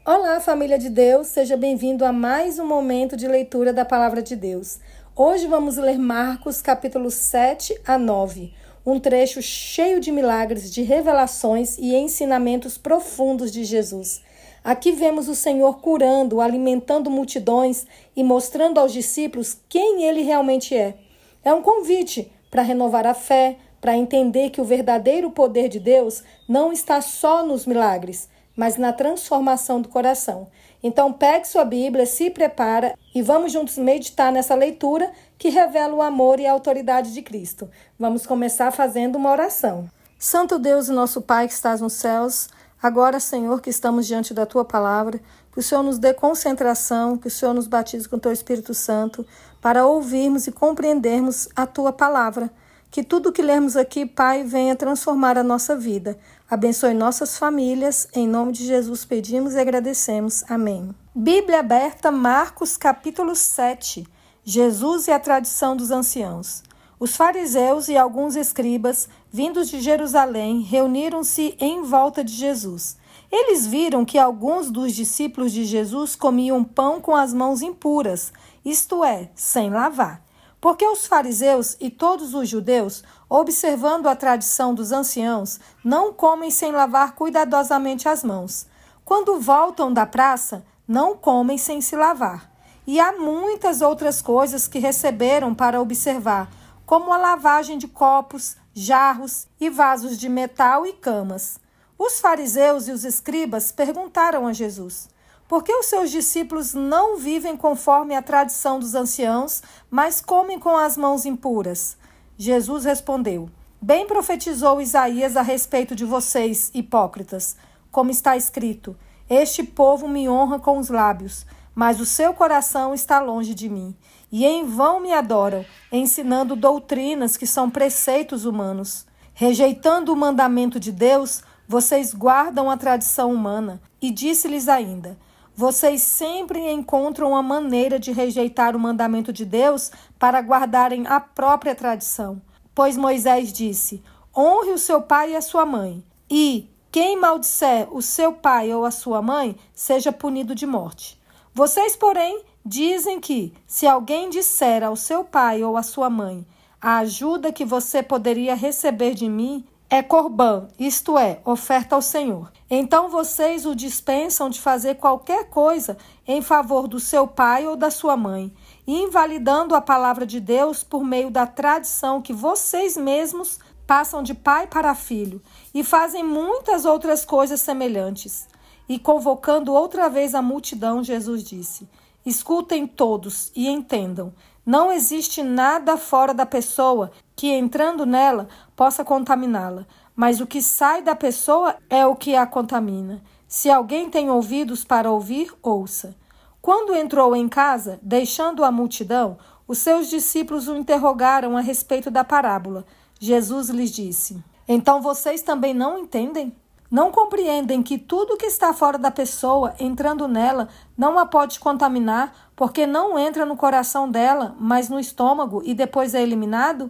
Olá, família de Deus, seja bem-vindo a mais um momento de leitura da Palavra de Deus. Hoje vamos ler Marcos, capítulo 7 a 9, um trecho cheio de milagres, de revelações e ensinamentos profundos de Jesus. Aqui vemos o Senhor curando, alimentando multidões e mostrando aos discípulos quem Ele realmente é. É um convite para renovar a fé, para entender que o verdadeiro poder de Deus não está só nos milagres, mas na transformação do coração. Então, pegue sua Bíblia, se prepara e vamos juntos meditar nessa leitura que revela o amor e a autoridade de Cristo. Vamos começar fazendo uma oração. Santo Deus e nosso Pai que estás nos céus, agora, Senhor, que estamos diante da Tua palavra, que o Senhor nos dê concentração, que o Senhor nos batize com o Teu Espírito Santo, para ouvirmos e compreendermos a Tua palavra. Que tudo que lermos aqui, Pai, venha transformar a nossa vida. Abençoe nossas famílias. Em nome de Jesus pedimos e agradecemos. Amém. Bíblia aberta, Marcos capítulo 7. Jesus e a tradição dos anciãos. Os fariseus e alguns escribas, vindos de Jerusalém, reuniram-se em volta de Jesus. Eles viram que alguns dos discípulos de Jesus comiam pão com as mãos impuras, isto é, sem lavar. Porque os fariseus e todos os judeus, observando a tradição dos anciãos, não comem sem lavar cuidadosamente as mãos. Quando voltam da praça, não comem sem se lavar. E há muitas outras coisas que receberam para observar, como a lavagem de copos, jarros e vasos de metal e camas. Os fariseus e os escribas perguntaram a Jesus: por que os seus discípulos não vivem conforme a tradição dos anciãos, mas comem com as mãos impuras? Jesus respondeu: bem profetizou Isaías a respeito de vocês, hipócritas. Como está escrito: este povo me honra com os lábios, mas o seu coração está longe de mim. E em vão me adoram, ensinando doutrinas que são preceitos humanos. Rejeitando o mandamento de Deus, vocês guardam a tradição humana. E disse-lhes ainda: vocês sempre encontram uma maneira de rejeitar o mandamento de Deus para guardarem a própria tradição. Pois Moisés disse: honre o seu pai e a sua mãe, e quem maldisser o seu pai ou a sua mãe, seja punido de morte. Vocês, porém, dizem que, se alguém disser ao seu pai ou à sua mãe: a ajuda que você poderia receber de mim é corbã, isto é, oferta ao Senhor. Então vocês o dispensam de fazer qualquer coisa em favor do seu pai ou da sua mãe, invalidando a palavra de Deus por meio da tradição que vocês mesmos passam de pai para filho, e fazem muitas outras coisas semelhantes. E convocando outra vez a multidão, Jesus disse: escutem todos e entendam. Não existe nada fora da pessoa que, entrando nela, possa contaminá-la, mas o que sai da pessoa é o que a contamina. Se alguém tem ouvidos para ouvir, ouça. Quando entrou em casa, deixando a multidão, os seus discípulos o interrogaram a respeito da parábola. Jesus lhes disse: então vocês também não entendem? Não compreendem que tudo que está fora da pessoa, entrando nela, não a pode contaminar, porque não entra no coração dela, mas no estômago e depois é eliminado?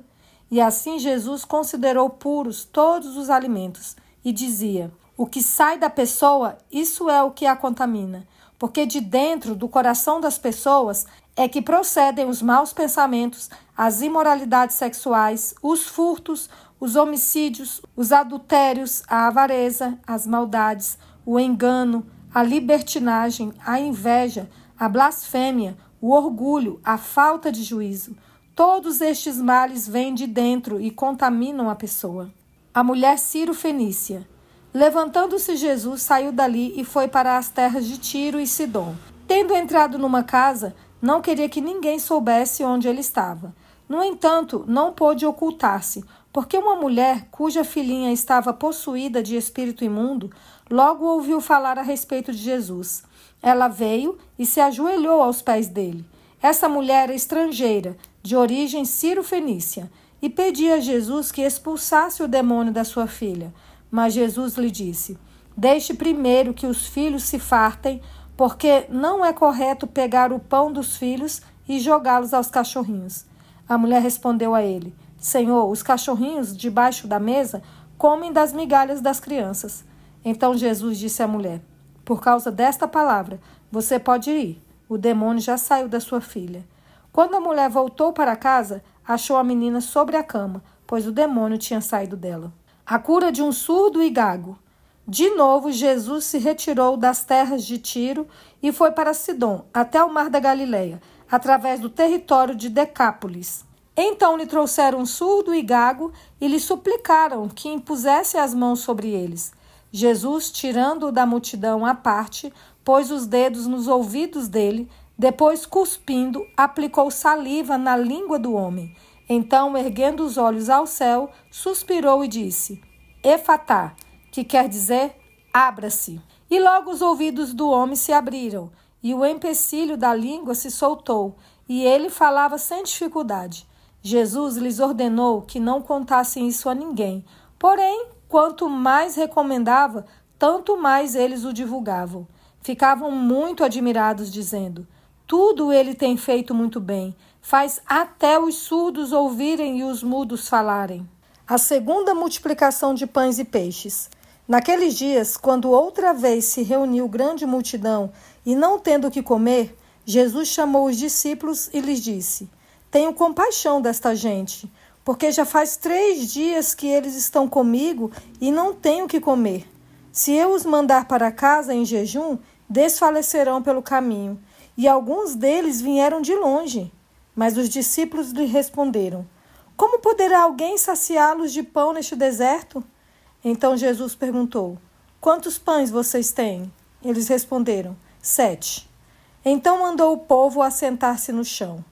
E assim Jesus considerou puros todos os alimentos e dizia: o que sai da pessoa, isso é o que a contamina, porque de dentro do coração das pessoas é que procedem os maus pensamentos, as imoralidades sexuais, os furtos, os homicídios, os adultérios, a avareza, as maldades, o engano, a libertinagem, a inveja, a blasfêmia, o orgulho, a falta de juízo. Todos estes males vêm de dentro e contaminam a pessoa. A mulher Ciro-fenícia. Levantando-se Jesus, saiu dali e foi para as terras de Tiro e Sidom. Tendo entrado numa casa, não queria que ninguém soubesse onde ele estava. No entanto, não pôde ocultar-se, porque uma mulher cuja filhinha estava possuída de espírito imundo, logo ouviu falar a respeito de Jesus. Ela veio e se ajoelhou aos pés dele. Essa mulher era estrangeira, de origem Ciro-fenícia, e pedia a Jesus que expulsasse o demônio da sua filha. Mas Jesus lhe disse: deixe primeiro que os filhos se fartem, porque não é correto pegar o pão dos filhos e jogá-los aos cachorrinhos. A mulher respondeu a ele: Senhor, os cachorrinhos debaixo da mesa comem das migalhas das crianças. Então Jesus disse à mulher: Por causa desta palavra, você pode ir. O demônio já saiu da sua filha. Quando a mulher voltou para casa, achou a menina sobre a cama, pois o demônio tinha saído dela. A cura de um surdo e gago. De novo, Jesus se retirou das terras de Tiro e foi para Sidom, até o mar da Galileia, através do território de Decápolis. Então lhe trouxeram um surdo e gago e lhe suplicaram que impusesse as mãos sobre eles. Jesus, tirando-o da multidão à parte, pôs os dedos nos ouvidos dele, depois, cuspindo, aplicou saliva na língua do homem. Então, erguendo os olhos ao céu, suspirou e disse: Efatá, que quer dizer, abra-se. E logo os ouvidos do homem se abriram, e o empecilho da língua se soltou, e ele falava sem dificuldade. Jesus lhes ordenou que não contassem isso a ninguém. Porém, quanto mais recomendava, tanto mais eles o divulgavam. Ficavam muito admirados, dizendo: tudo ele tem feito muito bem. Faz até os surdos ouvirem e os mudos falarem. A segunda multiplicação de pães e peixes. Naqueles dias, quando outra vez se reuniu grande multidão e não tendo o que comer, Jesus chamou os discípulos e lhes disse: Tenho compaixão desta gente, porque já faz 3 dias que eles estão comigo e não têm o que comer. Se eu os mandar para casa em jejum, desfalecerão pelo caminho. E alguns deles vieram de longe. Mas os discípulos lhe responderam: Como poderá alguém saciá-los de pão neste deserto? Então Jesus perguntou: Quantos pães vocês têm? Eles responderam: 7. Então mandou o povo assentar-se no chão.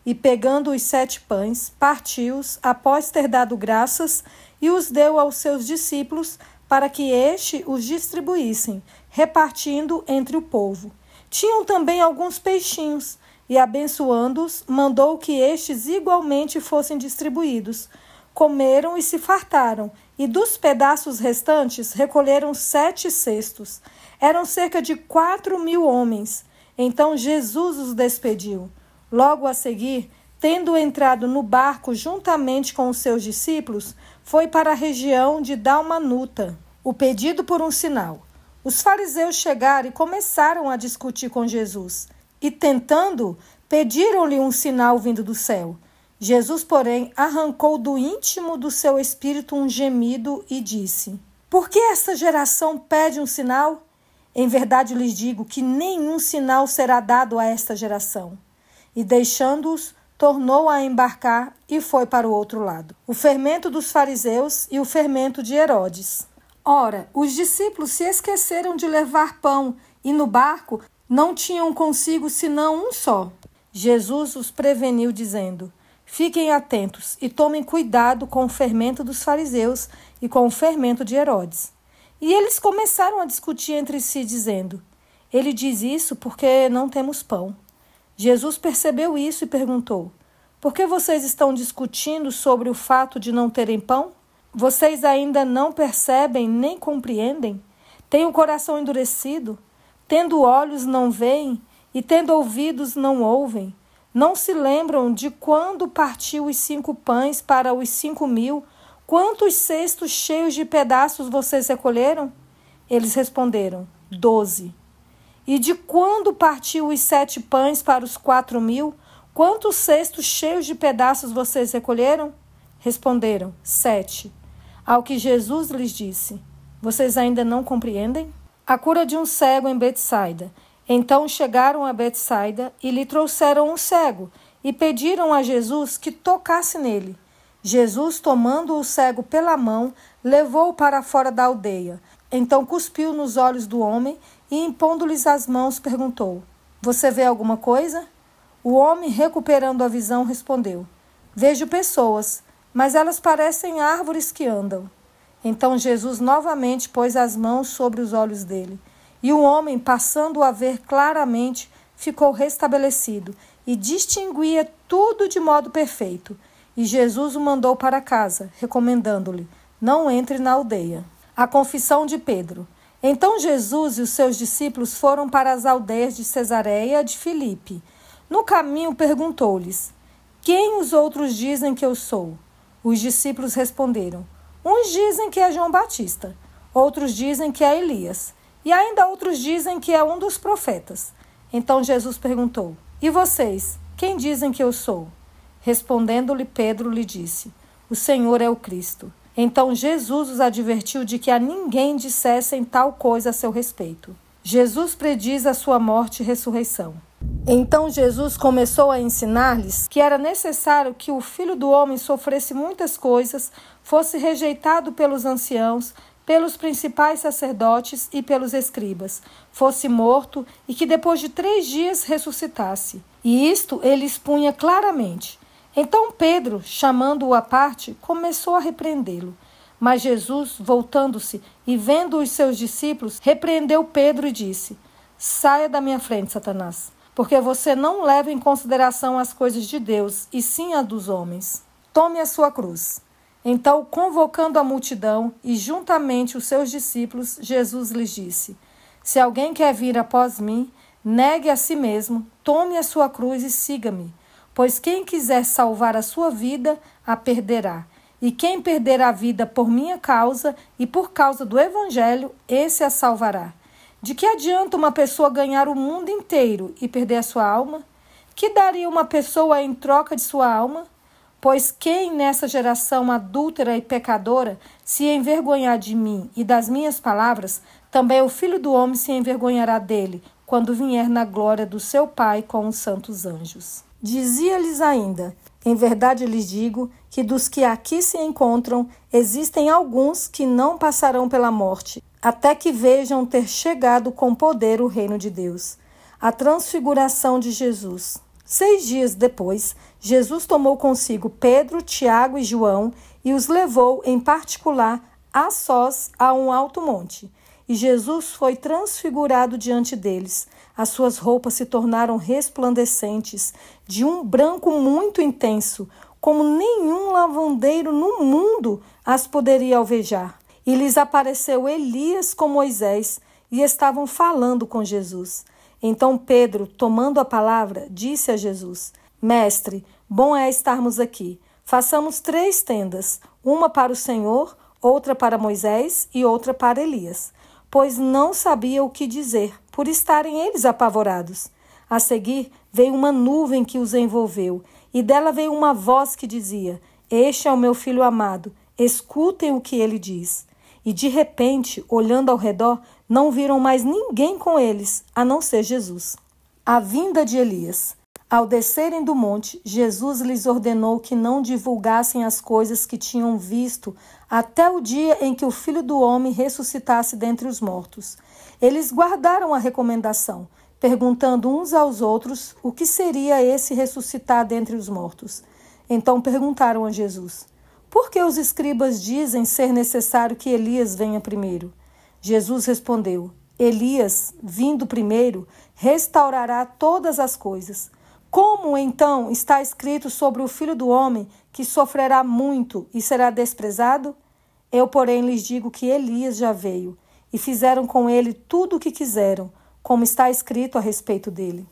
E pegando os 7 pães, partiu-os, após ter dado graças, e os deu aos seus discípulos, para que estes os distribuíssem, repartindo entre o povo. Tinham também alguns peixinhos, e abençoando-os, mandou que estes igualmente fossem distribuídos. Comeram e se fartaram, e dos pedaços restantes recolheram 7 cestos. Eram cerca de 4.000 homens. Então Jesus os despediu. Logo a seguir, tendo entrado no barco juntamente com os seus discípulos, foi para a região de Dalmanuta. O pedido por um sinal. Os fariseus chegaram e começaram a discutir com Jesus. E tentando, pediram-lhe um sinal vindo do céu. Jesus, porém, arrancou do íntimo do seu espírito um gemido e disse: Por que esta geração pede um sinal? Em verdade lhes digo que nenhum sinal será dado a esta geração. E deixando-os, tornou a embarcar e foi para o outro lado. O fermento dos fariseus e o fermento de Herodes. Ora, os discípulos se esqueceram de levar pão e no barco não tinham consigo senão um só. Jesus os preveniu, dizendo: Fiquem atentos e tomem cuidado com o fermento dos fariseus e com o fermento de Herodes. E eles começaram a discutir entre si, dizendo: Ele diz isso porque não temos pão. Jesus percebeu isso e perguntou: Por que vocês estão discutindo sobre o fato de não terem pão? Vocês ainda não percebem nem compreendem? Têm o coração endurecido? Tendo olhos não veem e tendo ouvidos não ouvem? Não se lembram de quando partiu os 5 pães para os 5.000? Quantos cestos cheios de pedaços vocês recolheram? Eles responderam: 12. E de quando partiu os 7 pães para os 4.000? Quantos cestos cheios de pedaços vocês recolheram? Responderam: 7. Ao que Jesus lhes disse: Vocês ainda não compreendem? A cura de um cego em Betsaida. Então chegaram a Betsaida e lhe trouxeram um cego e pediram a Jesus que tocasse nele. Jesus, tomando o cego pela mão, levou-o para fora da aldeia. Então cuspiu nos olhos do homem e, impondo-lhes as mãos, perguntou: Você vê alguma coisa? O homem, recuperando a visão, respondeu: Vejo pessoas, mas elas parecem árvores que andam. Então Jesus novamente pôs as mãos sobre os olhos dele. E o homem, passando a ver claramente, ficou restabelecido e distinguia tudo de modo perfeito. E Jesus o mandou para casa, recomendando-lhe: Não entre na aldeia. A confissão de Pedro. Então Jesus e os seus discípulos foram para as aldeias de Cesareia de Filipe. No caminho perguntou-lhes: Quem os outros dizem que eu sou? Os discípulos responderam: Uns dizem que é João Batista, outros dizem que é Elias, E ainda outros dizem que é um dos profetas. Então Jesus perguntou: E vocês, quem dizem que eu sou? Respondendo-lhe Pedro, lhe disse: O Senhor é o Cristo. Então Jesus os advertiu de que a ninguém dissessem tal coisa a seu respeito. Jesus prediz a sua morte e ressurreição. Então Jesus começou a ensinar-lhes que era necessário que o Filho do Homem sofresse muitas coisas, fosse rejeitado pelos anciãos, pelos principais sacerdotes e pelos escribas, fosse morto e que depois de 3 dias ressuscitasse. E isto ele expunha claramente. Então Pedro, chamando-o à parte, começou a repreendê-lo. Mas Jesus, voltando-se e vendo os seus discípulos, repreendeu Pedro e disse: Saia da minha frente, Satanás, porque você não leva em consideração as coisas de Deus, e sim as dos homens. Tome a sua cruz. Então, convocando a multidão e juntamente os seus discípulos, Jesus lhes disse: Se alguém quer vir após mim, negue a si mesmo, tome a sua cruz e siga-me. Pois quem quiser salvar a sua vida, a perderá. E quem perder a vida por minha causa e por causa do Evangelho, esse a salvará. De que adianta uma pessoa ganhar o mundo inteiro e perder a sua alma? Que daria uma pessoa em troca de sua alma? Pois quem nessa geração adúltera e pecadora se envergonhar de mim e das minhas palavras, também o Filho do Homem se envergonhará dele, quando vier na glória do seu Pai com os santos anjos. Dizia-lhes ainda: Em verdade lhes digo que dos que aqui se encontram, existem alguns que não passarão pela morte, até que vejam ter chegado com poder o reino de Deus. A transfiguração de Jesus. 6 dias depois, Jesus tomou consigo Pedro, Tiago e João e os levou, em particular, a sós a um alto monte. E Jesus foi transfigurado diante deles. As suas roupas se tornaram resplandecentes, de um branco muito intenso, como nenhum lavandeiro no mundo as poderia alvejar. E lhes apareceu Elias com Moisés, e estavam falando com Jesus. Então Pedro, tomando a palavra, disse a Jesus: Mestre, bom é estarmos aqui. Façamos 3 tendas, uma para o Senhor, outra para Moisés e outra para Elias. Pois não sabia o que dizer, por estarem eles apavorados. A seguir veio uma nuvem que os envolveu, e dela veio uma voz que dizia: Este é o meu filho amado, escutem o que ele diz. E de repente, olhando ao redor, não viram mais ninguém com eles, a não ser Jesus. A vinda de Elias. Ao descerem do monte, Jesus lhes ordenou que não divulgassem as coisas que tinham visto até o dia em que o Filho do Homem ressuscitasse dentre os mortos. Eles guardaram a recomendação, perguntando uns aos outros o que seria esse ressuscitar dentre os mortos. Então perguntaram a Jesus: Por que os escribas dizem ser necessário que Elias venha primeiro? Jesus respondeu: Elias, vindo primeiro, restaurará todas as coisas. Como, então, está escrito sobre o Filho do Homem, que sofrerá muito e será desprezado? Eu, porém, lhes digo que Elias já veio, e fizeram com ele tudo o que quiseram, como está escrito a respeito dele.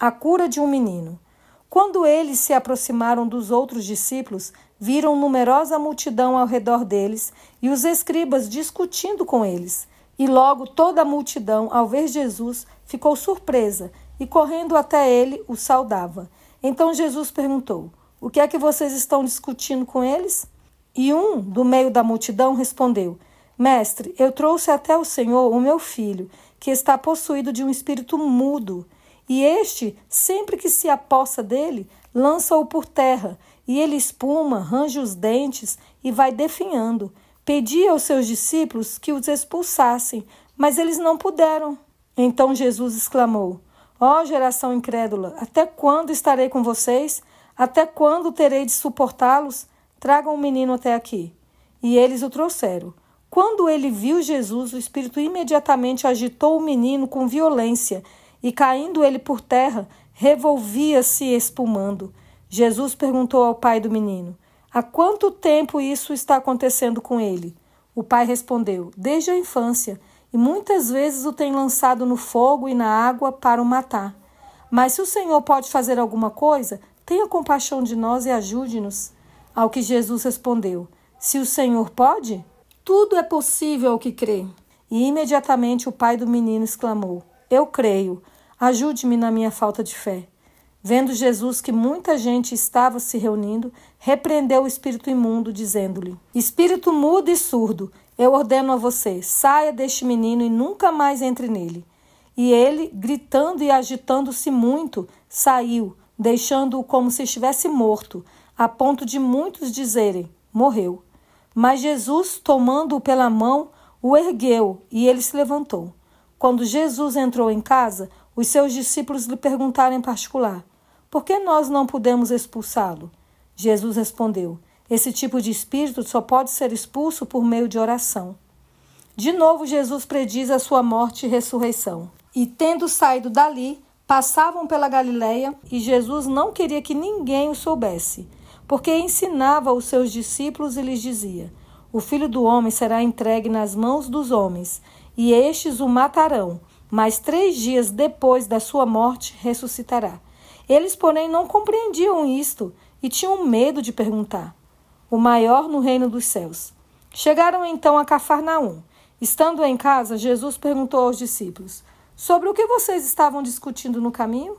A cura de um menino. Quando eles se aproximaram dos outros discípulos, viram numerosa multidão ao redor deles e os escribas discutindo com eles. E logo toda a multidão, ao ver Jesus, ficou surpresa e, correndo até ele, o saudava. Então Jesus perguntou: O que é que vocês estão discutindo com eles? E um, do meio da multidão, respondeu: Mestre, eu trouxe até o Senhor o meu filho, que está possuído de um espírito mudo. E este, sempre que se apossa dele, lança-o por terra, e ele espuma, range os dentes e vai definhando. Pedi aos seus discípulos que os expulsassem, mas eles não puderam. Então Jesus exclamou: Ó geração incrédula, até quando estarei com vocês? Até quando terei de suportá-los? Tragam o menino até aqui. E eles o trouxeram. Quando ele viu Jesus, o espírito imediatamente agitou o menino com violência, e caindo ele por terra, revolvia-se espumando. Jesus perguntou ao pai do menino: Há quanto tempo isso está acontecendo com ele? O pai respondeu: Desde a infância, e muitas vezes o tem lançado no fogo e na água para o matar. Mas se o Senhor pode fazer alguma coisa, tenha compaixão de nós e ajude-nos. Ao que Jesus respondeu: Se o Senhor pode, tudo é possível ao que crê. E imediatamente o pai do menino exclamou: Eu creio, ajude-me na minha falta de fé. Vendo Jesus que muita gente estava se reunindo, repreendeu o espírito imundo, dizendo-lhe: Espírito mudo e surdo, eu ordeno a você, saia deste menino e nunca mais entre nele. E ele, gritando e agitando-se muito, saiu, deixando-o como se estivesse morto, a ponto de muitos dizerem: Morreu. Mas Jesus, tomando-o pela mão, o ergueu e ele se levantou. Quando Jesus entrou em casa, os seus discípulos lhe perguntaram em particular: Por que nós não pudemos expulsá-lo? Jesus respondeu: Esse tipo de espírito só pode ser expulso por meio de oração. De novo, Jesus prediz a sua morte e ressurreição. E tendo saído dali, passavam pela Galileia, e Jesus não queria que ninguém o soubesse, porque ensinava aos seus discípulos e lhes dizia: O Filho do Homem será entregue nas mãos dos homens, e estes o matarão, mas 3 dias depois da sua morte ressuscitará. Eles, porém, não compreendiam isto e tinham medo de perguntar. O maior no reino dos céus. Chegaram então a Cafarnaum. Estando em casa, Jesus perguntou aos discípulos: Sobre o que vocês estavam discutindo no caminho?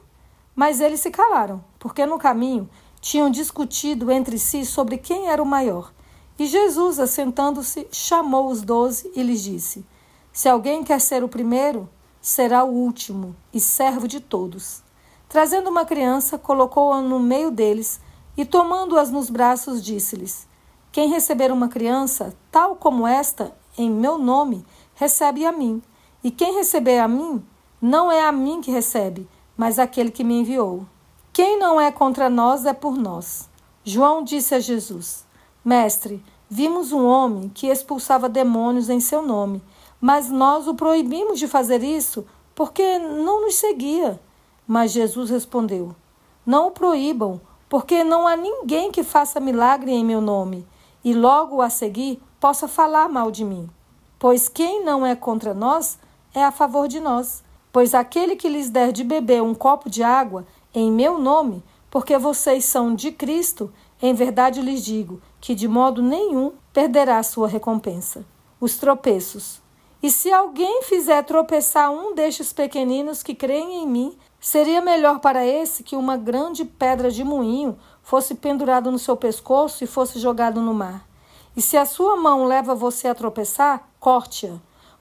Mas eles se calaram, porque no caminho tinham discutido entre si sobre quem era o maior. E Jesus, assentando-se, chamou os 12 e lhes disse: Se alguém quer ser o primeiro, será o último e servo de todos. Trazendo uma criança, colocou-a no meio deles e, tomando-as nos braços, disse-lhes: Quem receber uma criança, tal como esta, em meu nome, recebe a mim. E quem receber a mim, não é a mim que recebe, mas aquele que me enviou. Quem não é contra nós é por nós. João disse a Jesus: Mestre, vimos um homem que expulsava demônios em seu nome, mas nós o proibimos de fazer isso porque não nos seguia. Mas Jesus respondeu: Não o proíbam, porque não há ninguém que faça milagre em meu nome, e logo a seguir possa falar mal de mim. Pois quem não é contra nós é a favor de nós. Pois aquele que lhes der de beber um copo de água em meu nome, porque vocês são de Cristo, em verdade lhes digo que de modo nenhum perderá a sua recompensa. Os tropeços. E se alguém fizer tropeçar um destes pequeninos que creem em mim, seria melhor para esse que uma grande pedra de moinho fosse pendurada no seu pescoço e fosse jogado no mar. E se a sua mão leva você a tropeçar, corte-a,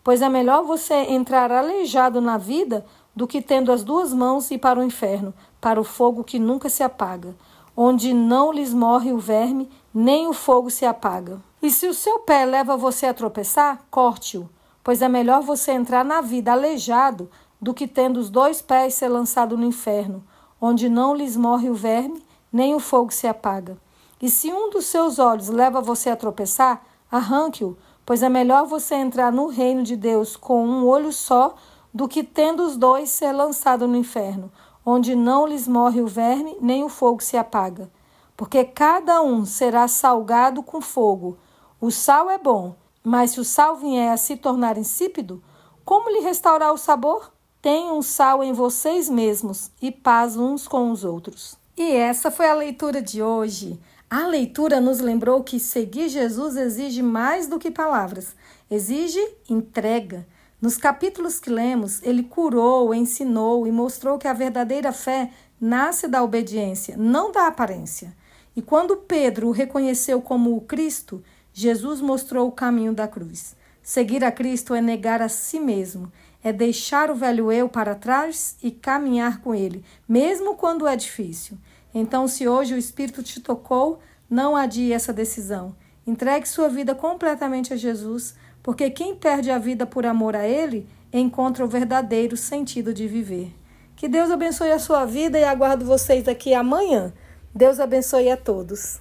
pois é melhor você entrar aleijado na vida do que tendo as 2 mãos ir para o inferno, para o fogo que nunca se apaga, onde não lhes morre o verme, nem o fogo se apaga. E se o seu pé leva você a tropeçar, corte-o, pois é melhor você entrar na vida aleijado do que tendo os 2 pés ser lançado no inferno, onde não lhes morre o verme, nem o fogo se apaga. E se um dos seus olhos leva você a tropeçar, arranque-o, pois é melhor você entrar no reino de Deus com um olho só, do que tendo os 2 ser lançado no inferno, onde não lhes morre o verme, nem o fogo se apaga. Porque cada um será salgado com fogo. O sal é bom, mas se o sal vier a se tornar insípido, como lhe restaurar o sabor? Tenham sal em vocês mesmos e paz uns com os outros. E essa foi a leitura de hoje. A leitura nos lembrou que seguir Jesus exige mais do que palavras, exige entrega. Nos capítulos que lemos, ele curou, ensinou e mostrou que a verdadeira fé nasce da obediência, não da aparência. E quando Pedro o reconheceu como o Cristo, Jesus mostrou o caminho da cruz. Seguir a Cristo é negar a si mesmo, é deixar o velho eu para trás e caminhar com ele, mesmo quando é difícil. Então, se hoje o Espírito te tocou, não adie essa decisão. Entregue sua vida completamente a Jesus, porque quem perde a vida por amor a Ele, encontra o verdadeiro sentido de viver. Que Deus abençoe a sua vida e aguardo vocês aqui amanhã. Deus abençoe a todos.